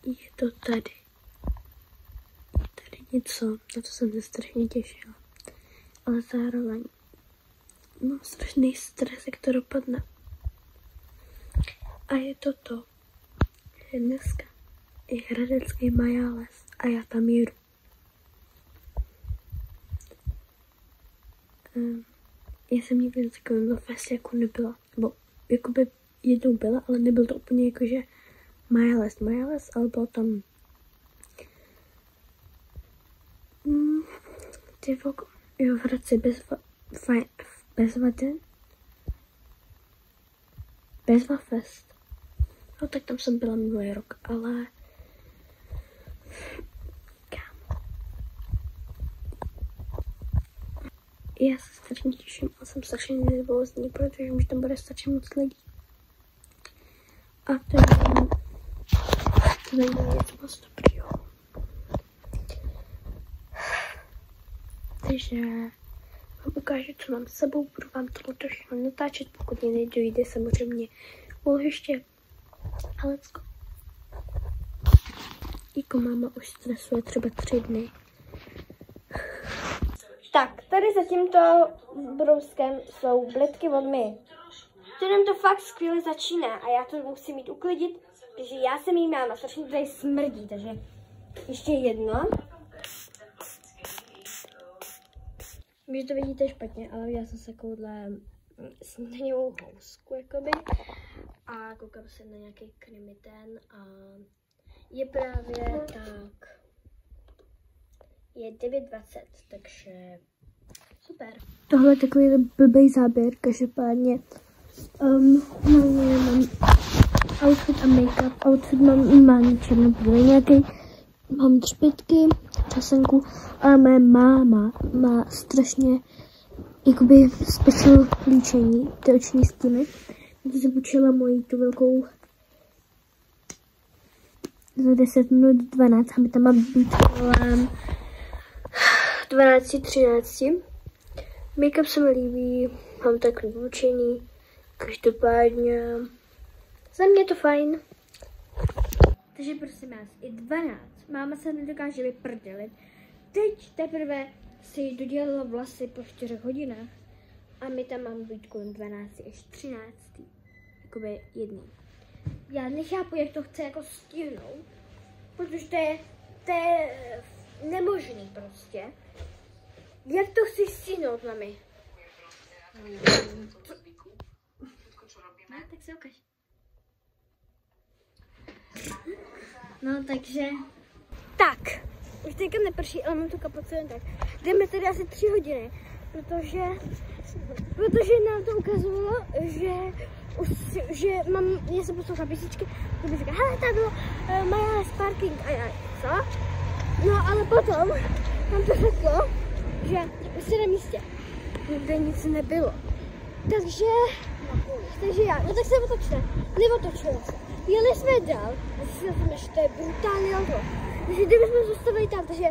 je to tady. Tady něco, na to jsem se strašně těšila. Ale zároveň mám strašný stres, jak to dopadne. A je to to, že dneska je hradecký Majáles a já tam jedu. Já jsem nikdy na takovém festě jako nebyla. Nebo jakoby jednou byla, ale nebyl to úplně jako, že Majáles, ale bylo tam v Hradci Bezvafest. No tak tam jsem byla minulý rok, ale já se strašně těším a jsem strašně nervózní, protože už tam bude strašně moc lidí. A to není nic moc dobrýho. Takže vám ukážu, co mám s sebou, budu vám to všechno natáčet, pokud mě nedojde samozřejmě úložiště. A let's go. Jako máma už stresuje třeba 3 dny. Tak, tady za tímto brouskem jsou blitky od My. Kterým to fakt skvěle začíná a já to musím mít uklidit, protože já jsem jí máma, strašně tady smrdí, takže ještě jedno. Vy, že to vidíte špatně, ale já jsem se takovouhle snídaňovou housku, jakoby. A koukám se na nějaký krimi ten a je právě tak, je 9:20, takže super. Tohle je takový blbý záběr, každopádně mám outfit a make-up. Outfit mám normální černobílý nějaký, mám třpětky, časenku, ale moje máma má strašně jakoby special líčení, ty oční stíny. Takže jsem počula moji tu velkou za 10 minut 12 a my tam má být kolem 12:13. Make-up se mi líbí, mám takový líčení, každopádně za mě je to fajn. Takže prosím vás, je 12, máma se nedokáže vyprdělit. Teď teprve si dodělala vlasy po 4 hodinách a my tam máme být kolem 12 až 13. Jakoby jedný. Já nechápu, jak to chce jako stihnout, protože to je nemožný prostě. Jak to chceš stihnout, mami? No, tak se ukaž. No, takže... Tak, už teďka neprší, ale mám tu kapucu jen tak. Jdeme tady asi 3 hodiny, protože nám to ukazovalo, že já jsem poslouchala písničky, to mi říká, hele, tady bylo Majáles parking a já, co? No, ale potom nám to řeklo, že už jste na místě, nikde nic nebylo. Takže já, no tak se neotočili se. Jeli jsme dál, že to je brutální auto. Takže kdybychom zůstavili tam, takže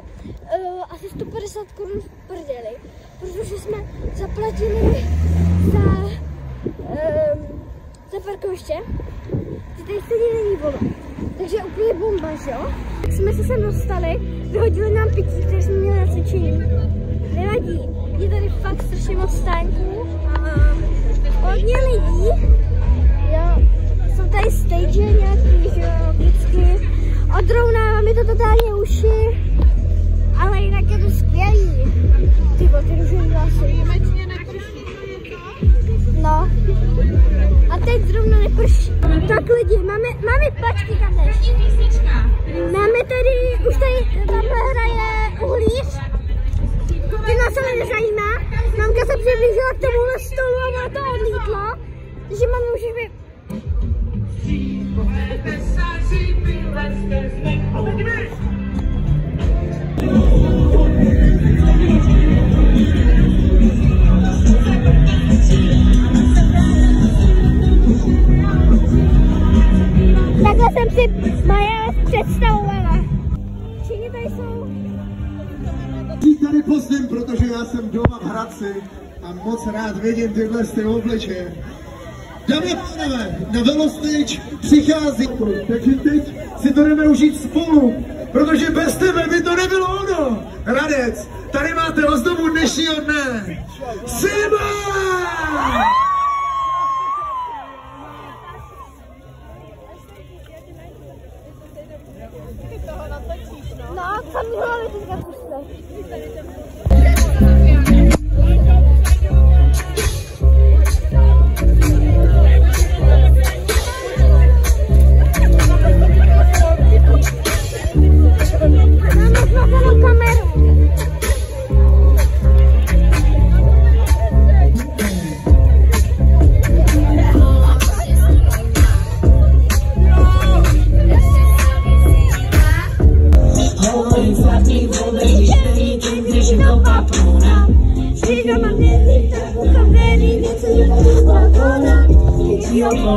asi 150 korun v prdeli, protože jsme zaplatili za parkoviště, že tady stejně není voda. Takže úplně bomba, že jo? Tak jsme se sem dostali, vyhodili nám pití, které jsme měli na cvičení. Nevadí, je tady fakt strašně moc stánků a hodně lidí. Jo, jsou tady stage nějaký, že jo, vždycky. Odrovnává mi to totálně uši, ale jinak je to skvělý. Ty růžový vlasy. No. A teď zrovna neprší. Tak lidi, máme pačky kadeš. Máme tady, už tady tamhle hraje uhlíř. Ty nás ale nezajímá. Mamka se přiblížila k tomuhle stolu a ona to odlítla. Takže mám už by... Takhle jsem si Majáles představovala. Všichni tady jsou. Tady pozdím, protože já jsem doma v Hradci a moc rád vidím tyhle obličeje. Dámy a pánové, na Velostage přichází. Takže teď si to jdeme užít spolu, protože bez tebe by to nebylo ono. Radec, tady máte ozdobu dnešního dne. Simon! No, co mi hlavě teďka puste.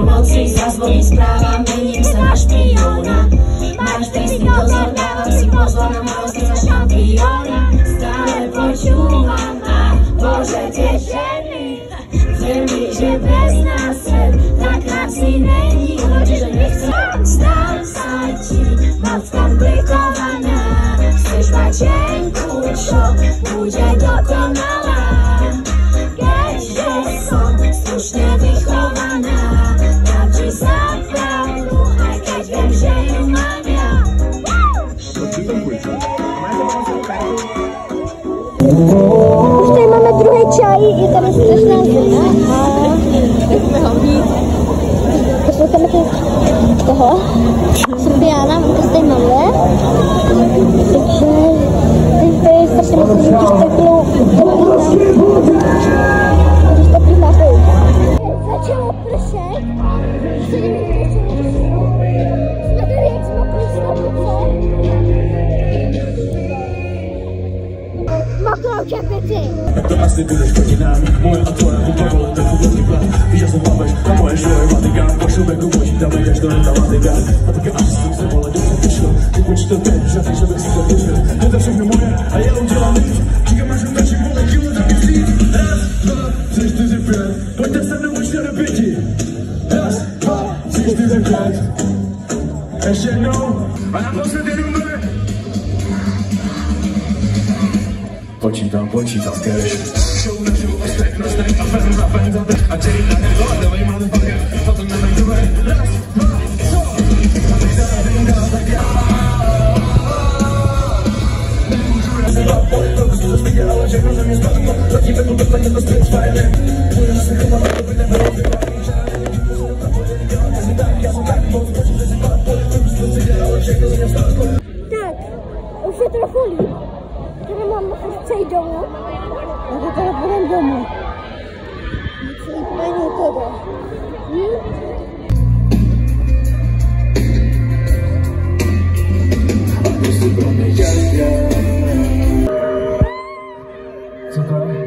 Noci sa svojím správam mením sa na špiona. Máš prísny dozor, dávam si pozor na malostného šampióna. Stále počúvam a Bože tie ženy tvrdi, že bez nás svet tak krásny není. Čiže nechcem, stám sa ti moc komplikovaná. Chceš mať ženku, čo bude dokonalá. Keďže som slušne vychovaná, dám ti za pravdu, aj keď viem, že ju mám ja. Už tady máme druhý čaj, je tam strašná zima a jsme hlavní. Posloucháme toho Srbiána, mám to tady máme. Takže teď je strašně moc žití v teplou nápoj. Začalo pršet, jsme tady jak zmoklí slabice. Mokrou čepici. To asi budeš proti nám, moje a tvoje vypadalo takový výklad. Víš, že jsem hlaveš a moje šlo je Vatikán. Po šubeku počítáme, až to neta Vatikán. A taky až jsem se vole, když jsem vyšel. Ty počítal teď, že bych si to vyšel. Je to všechno moje a já udělám víc. Říkám, až naši vole, kilo taky vzít. Raz, dva, 3, 4, 5. Pojďte se mnou už do 5. Raz, 2, 3, 4, 5. Ještě jednou a naposled jenom dvě. Počítám cash. Show na show, respect na snack, a fen za a Jerry na hero, a dawaj motherfucker, potom na najdové. Raz, dva, co? A teď zaradinga, tak já. Nemůžu já se bát, protože to zbytě, ale všechno ze mě spadlo. Zatím jako to plně to zpět s fajnem. Budeme se chovat, to by nebylo vypadný žádný. Díky se tam pojď, dělat mezi tak, já jsem tak moc, počítám si bát, protože to zbytě, ale všechno ze mě spadlo. Tak, už je trochu líp. Tady mám chci domů. A to tady budem domů. Celý plně teda. Co to je?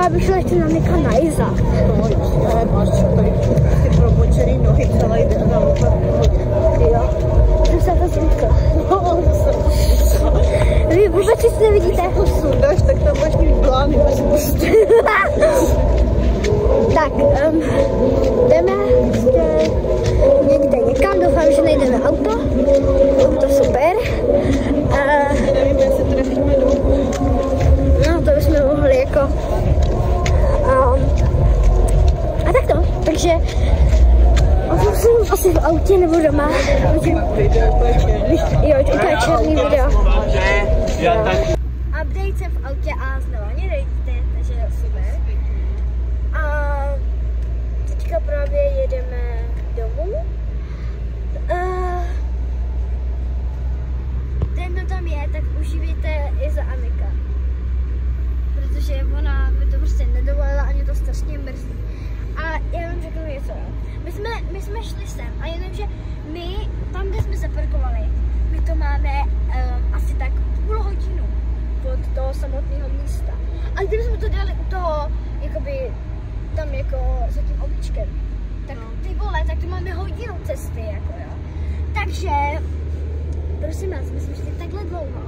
Abych šla ještě na Nika na Iza. No, máš tady ty robočky. opřený nohy celý den. Jo. Jsem se to zvíkla. Vy vůbec si nevidíte. Dáš, tak tam máš mít plány. Tak, jdeme někde někam, doufám, že najdeme auto. To super. Nevím, jestli trefíme domů. No, to bychom mohli jako... A tak to, takže... Jsem asi v autě nebo doma. Jo, to je černý video. Update jsem v autě a znovu mě nevidíte, takže je super. A teďka právě jedeme domů. Ten, kdo tam je, tak užívejte i za Anika. Protože ona by to prostě nedovolila a mě to strašně mrzí. A já vám řeknu něco. My jsme šli sem a jenomže my, tam, kde jsme zaparkovali, my to máme asi tak půl hodinu od toho samotného místa. A kdybychom to dělali u toho, jakoby tam jako za tím oblíčkem, tak ty vole, tak to máme hodinu cesty, jako jo. Takže, prosím vás, my jsme šli takhle dlouho.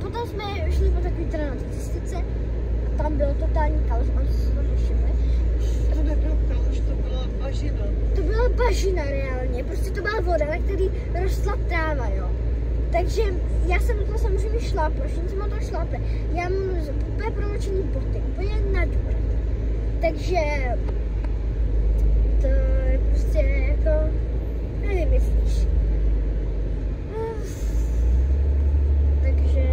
Potom jsme šli po takový trénové cestice a tam bylo totální kaos, oni se to nevšimli. To nebylo kaluž, to byla bažina. To byla bažina reálně, prostě to byla voda, na který rostla tráva, jo. Takže já jsem do toho samozřejmě šlápla, všichni jsem na to šlápli. Já mám úplně promočený boty, úplně na dvůr. Takže to je prostě jako, nevím, myslíš. Takže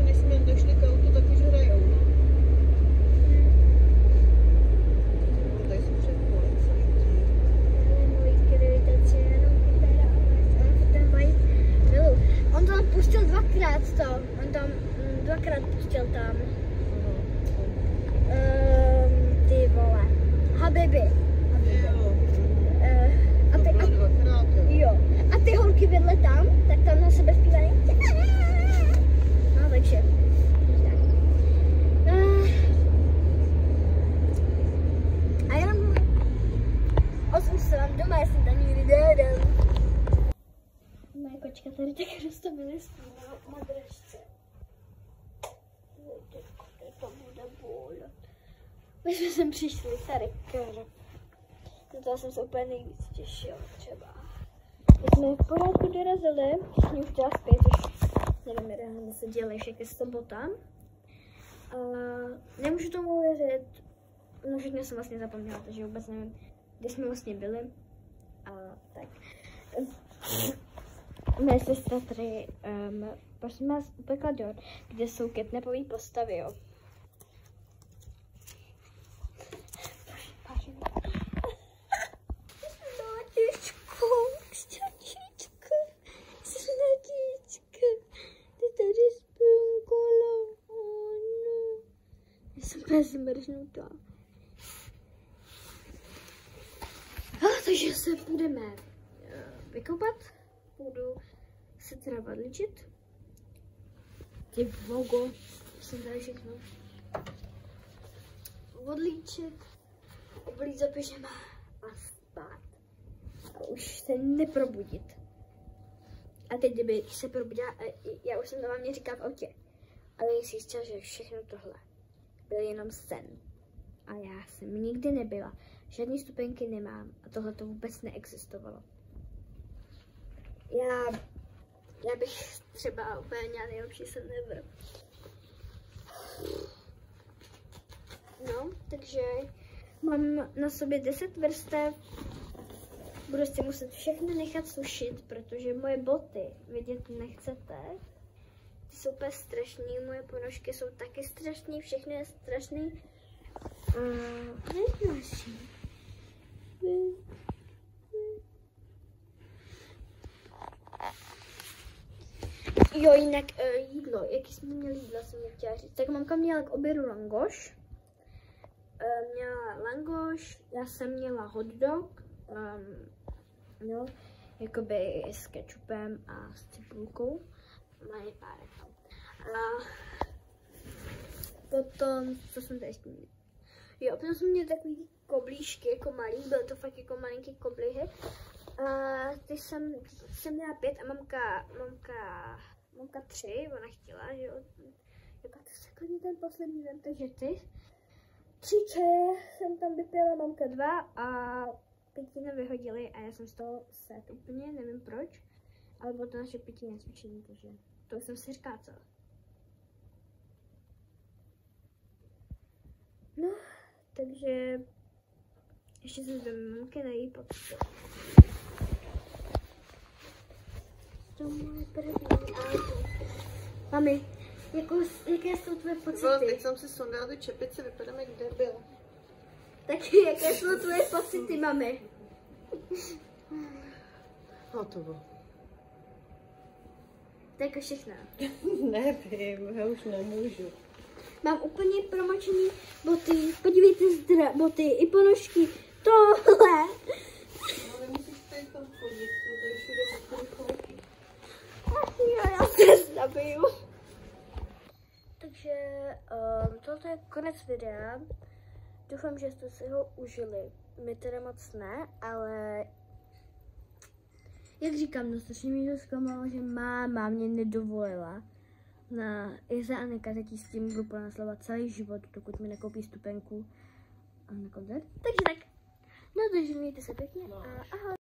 než jsme došli k autu, tak už hrajou, no. Tady jsou před policajti. On tam pustil dvakrát to, on tam dvakrát pustil tam ty vole, Habibi. A ty holky vedle tam, tak tam na sebe zpívají. No takže, a jenom 8 stran doma, já jsem tam nikdy nedal. Moje kočka tady tak rozstavili na držce. To bude bolet. My jsme sem přišli, tady krv. Na toho jsem se úplně nejvíc těšila třeba. My jsme v pořádku dorazili, všichni už chtěla zpět, už nevím, jak se dělají všechny sobota. Nemůžu tomu věřit, no všechno jsem vlastně zapomněla, takže vůbec nevím, kde jsme vlastně byli. Tak. Moje sestra tady, prosím vás, upekla dort, kde jsou catnapové postavy, jo. Zmrznutá. Takže se budeme vykoupat, budu se teda odličit. Ty vogo, jsem tady všechno odlíčit, oblíct pyžama a spát. A už se neprobudit. A teď, kdyby se probudila, já už jsem to vám říkala v autě, ale jsi jistá, že všechno tohle byl jenom sen. A já jsem nikdy nebyla. Žádný stupenky nemám a tohle to vůbec neexistovalo. Já bych třeba úplně měla nejlepší sen ever. No, takže mám na sobě 10 vrstev. Budu si muset všechno nechat sušit, protože moje boty vidět nechcete. Ty jsou úplně strašný, moje ponožky jsou taky strašný, všechno je strašný. Jo, jinak jídlo, jaký jsme měli jídla, jsem chtěla říct. Tak mamka měla k obědu langoš. Měla langoš, já jsem měla hot dog, no, jakoby s kečupem a s cibulkou. Mají pár. A potom, co jsem tady ještě měla? Jo, potom jsme měli takový koblížky, jako malý, byl to fakt jako malinký koblihy. Ty jsem měla 5 a mamka 3, ona chtěla, že jo. Jako to se klidně ten poslední den, takže ty. 3 čaje jsem tam vypila, mamka 2 a 5 nevyhodili a já jsem z toho set úplně, nevím proč. Ale bylo to naše 5 cvičení, takže to jsem si říkala co. No, takže ještě se zde mamky nejí pocity. To moje první auto. Mami, jaké jsou tvoje pocity? Teď jsem si sundala ty čepice, vypadám jak debil. Tak jaké jsou tvoje pocity, mami? Hotovo. To je jako všechno. Nevím, já už nemůžu. Mám úplně promočený boty, podívejte boty i ponožky, tohle. No nemusíš tady tam chodit, protože všude máš chodky. Ach jo, já se zabiju. Takže tohle je konec videa. Doufám, že jste si ho užili. My teda moc ne, ale jak říkám, strašně mě to zklamalo, že máma mě nedovolila Iza a Nika, teď s tím budu pronásledovat celý život, dokud mi nekoupí stupenku na koncert. Takže tak. No takže mějte se pěkně a ahoj.